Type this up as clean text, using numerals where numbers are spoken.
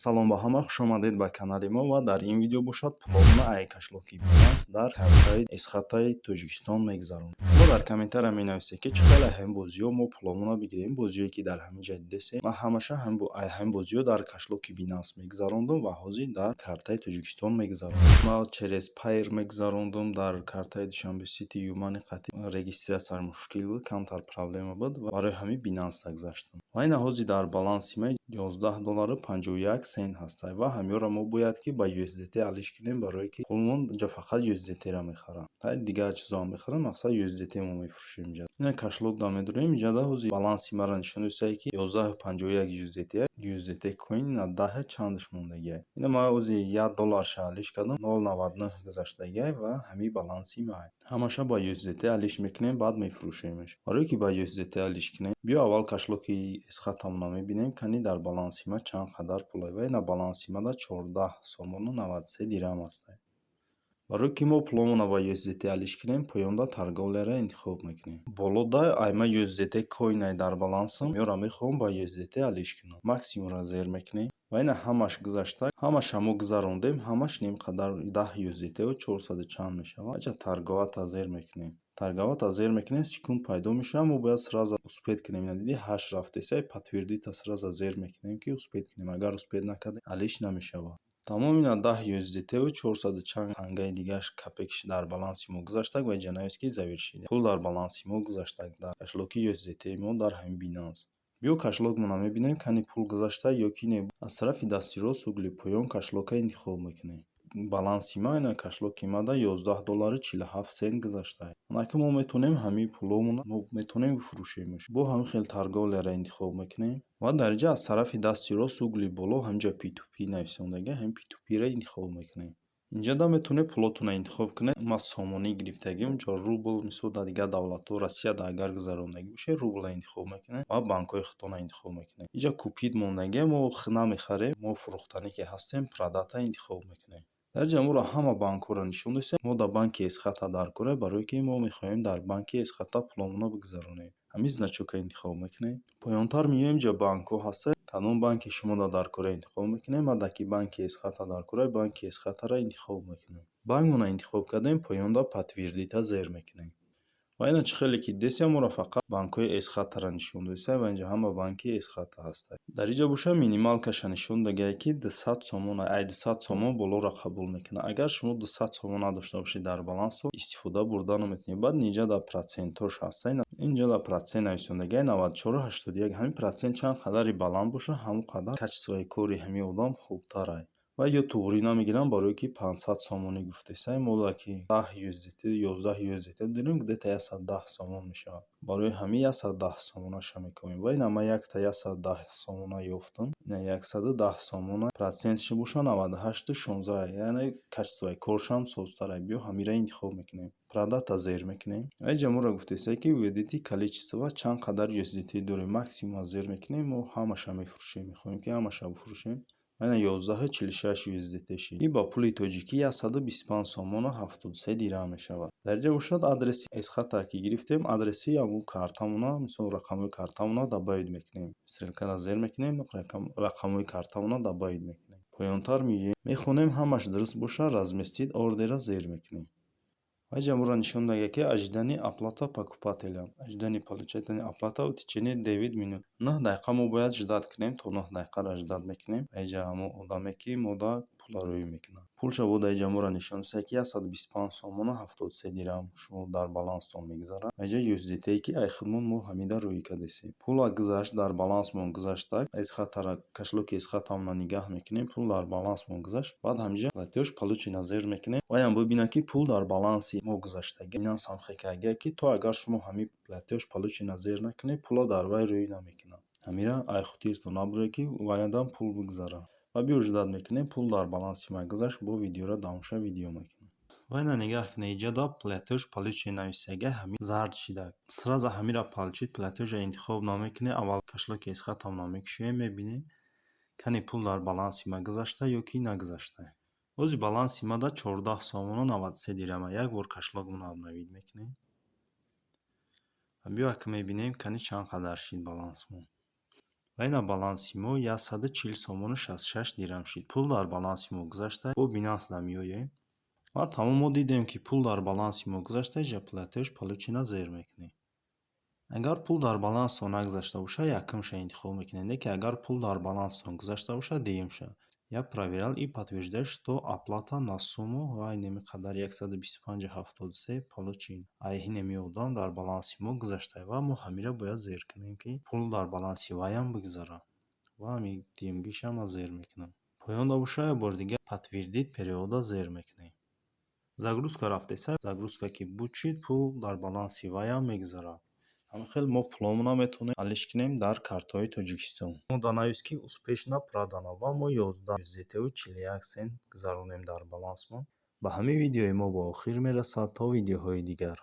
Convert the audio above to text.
Салом ба ҳама, хуш омадед ба канали мо ва дар ин видео бошад пловна айкашлоки баланс дар картаи эсхатаи Тоҷикистон мегзаронем. Шумо дар комментария менависед ки чӣ хеле ҳамин бозиҳо мо пловна бигирем, бозиҳое ки дар ҳамин ҷо дидесем. Ман ҳамаша ҳамин бозиҳо дар кашлоки Binance мегзарондум ва ҳозир дар картаи Тоҷикистон мегзаронем. Ман через Payeer мегзарондум, дар картаи Душанбе City Юмани қатъи регистратсияш мушкил буд, камтар проблема буд ва барои ҳамин Binance гузаштам. Ва ин ҳозир дар баланси ман $11.51 ҳастай ва ҳамёро мо бояд ки ба USDT алиш кунем, барое ки пулмон ҷо фақат USDT-ра мехарам. Дигар чизоам мехарам, мақсад USDT мо мефурӯшем инҷа. Ин кашлок да медурем, инҷа ҳозир баланси маро нишон додааст ки $11.51 USDT coin на 10 чандаш мондагиай. Ин ман ҳозир $1 алиш кардам, 0.99 гузаштагиай ва ҳамин баланси ман. Ҳамаша ба USDT алиш мекунем, баъд мефурӯшемш. Барое ки ба USDT алиш кунем, биё аввал кашлоки эсхатамона мебинем, кани дар баланси ман чанд қадар пулай. Ва ин баланси ман 14 сомону 93 дирҳам ҳастай. Барое ки мо пуломона ба USDT алиш кунем, поёнда торговлияро интихоб мекунем. Болода айма USDT coin дар балансам, меёра мехоҳам ба USDT алиш кунам. Максимумра зер мекунем. Ва ин ҳамаш гузашта, ҳамаша мо гузарондем, ҳамаш ним қадар 10 USDT ва 400 чанд мешавад. Аҷа торговата зер мекунем. Торговата зер мекунем, секунд пайдо мешавад, мо бояд сразу успед кунем. Диди 8 рафтеса, подтвердита сразу зер мекунем ки успед кунем. Агар успед накардем, алиш намешавад. Тамом ина 10 USDT ва 400 чанд тангаи дигаш капекиш дар баланси мо гузаштаг ва инҷа навист ки завершида. Пул дар баланси мо гузаштаг дар кашлоки USDT мо дар ҳамин Binance. Биё кашлокмона мебинем, кани пул гузашта ё ки не. Аз тарафи дасти рост угли поён кашлока интихоб мекунем. Баланси ман кашлоки ман $11.47 гузаштааст. Онаки мо метонем ҳамин пуломона мо метонем фурӯшемш. Бо ҳамин хел торговлияро интихоб мекунем ва дар ҷа аз тарафи дасти рост угли боло ҳамҷа P2P нависондагиа, ҳамин P2P-ро интихоб мекунем. Инҷа да метонем пулотонро интихоб кунем. Ман сомонӣ гирифтагиам, ҷо рубл мисол дар дигар давлатҳо, Россияда агар гузарондагӣ бошед, рубла интихоб мекунем ва банкҳои худтонро интихоб мекунем. Инҷа купид мондагиа, мо намехарем, мо фурӯхтанӣ ки ҳастем, продата интихоб мекунем. Дар ҷа моро ҳама банкҳоро нишон додааст. Мо дар банки эсхата дар кора, барое ки мо мехоҳем дар банки эсхата пуломона бигзаронем. Ҳамин значокро интихоб мекунем. Поёнтар меоем, ҷо банкҳо ҳастанд. Кадом банки шумо дар кора интихоб мекунем. Ман даки банки эсхата дар кора, банки эсхатаро интихоб мекунем. Банкмона интихоб кардем, поёнда подтвердита зер мекунем. Ва ина чӣ хеле ки дидесем, моро фақат банкҳои эсхатаро нишон додааст ва инҷа ҳама банки эсхата ҳастанд. Дар инҷа боша минималкаша нишон додагиае ки 200 сомон, 200 сомон болоро қабул мекунад. Агар шумо 200 сомон надошта бошед дар балансо, истифода бурда наметавонед. Баъд инҷа дар протсентош ҳастанд. Инҷа дар процент нависондагиае 94.81. Ҳамин процент чанд қадари баланд боша, ҳамон қадар качествои кори ҳамин одам хубтарай. Ва ё туғрӣ намегирам, барое ки 500 сомонӣ гуфтесай, мо даки 10 USDT, 11 USDT дорем, где-то 110 сомон мешавад. Барои ҳамин 110 сомонаша мекунем. Ва ина ман якта 110 сомона ёфтам. Ина 110 сомона процентш боша 98.16, яъне качествои коршам созтарай. Биё ҳаминро интихоб мекунем. Продата зер мекунем. Ва инҷа моро гуфтесай ки уведите количество чанд қадар USDT дорем. Максимум зер мекунем, мо ҳамаша мефурӯшем. Мехоҳем ки ҳамаша бифурӯшем. Ина 11.46 USDT шид. И ба пули тоҷикӣ 125 сомону 73 дирҳам мешавад. Дар ҷа бошад адреси эсхата ки гирифтем, адреси ҳамун картамона, мисол рақамои картамона дабаид мекунем. Стрелкаро зер мекунем, рақамои картамона дабаид мекунем. Поёнтар меоем, мехонем ҳамаш дуруст боша, разместит ордера зер мекунем. Ва инҷа моро нишон додааст ки ожидание оплата покупателям. Ожидание получения оплата в течение 9 минут. 9 дақиқа мо бояд ждат кунем, то 9 дақиқаро ждат мекунем. Инҷа ҳамон одаме ки мо да пулароӣ мекунад. Пулша буда инҷа моро нишон додааст ки 125 сомону 73 дирҳам шумо дар баланстон мегзарад. Инҷа USDT ки ай худмон мо ҳамида рӯи кардесем. Пула гузашт, дар балансмон гузаштак. Эсхатаро кашлоки эсхатамона нигаҳ мекунем, пул дар балансмон гузашт. Баъд ҳамҷа платеж получена зер мекунем. Ва ям бубинам ки пул дар баланси мо гузаштаги. Binance ҳам хекагия ки то агар шумо ҳамин платеж получена зер накунед, пула дар вай рӯй намекунад. Ҳамира ай хотиртон набуре ки вайдан пул бигзарад. Ва биё ждат мекунем, пул дар баланси ман гузашт, бо видеоро дамоша видео мекунем. Ва ина нигаҳ кунед, инҷа да платеж получен нависаги ҳамин зард шида. Сразу ҳамира получит платежа интихоб намекунед, аввал кашлоки эсхатамона мекушоем, мебинем кани пул дар баланси ман гузашта ё ки нагузашта. Ҳозир баланси ман 14 сомону 93 дирҳам. Як бор кашлокмона обновид мекунем. Ва биё ака мебинем кани чанд қадар шид балансмон. Лайна баланси мо 140 сомону 66 дирам шид. Пул дар баланси мо гузашта, бо Binance да меоем ва тамом мо дидем, ки пул дар баланси мо гузашта, иҷа платеж получена зер мекунем. Агар пул дар баланстон нагузашта боша, якумша интихоб мекунед, леки агар пул дар баланстон гузашта боша, дуюмша. Я проверял и подтверждаю, что оплата на сумму ва инеми қадар 125,73 получен. Ин меодам дар баланси мо гузашта ва мо ҳамира бояд зер кунем, ки пул дар баланси ваям бигзара. Ва ҳамин демгишам аз зер мекунам. Поён набоша, як бор дига подтвердить перевода зер мекунем. Загрузка рафтеса, загрузка ки буд шид, пул дар баланси ваям мегзарад. Ҳамин мо пуломона метавонем ҳалиш кунем дар картҳои Тоҷикистон. Мо данависки успешно продано ва мо 11 ЗТУ 41 сент гузаронем дар балансмон. Ба ҳамин видеои мо ба охир мерасад. То видеоҳои дигар.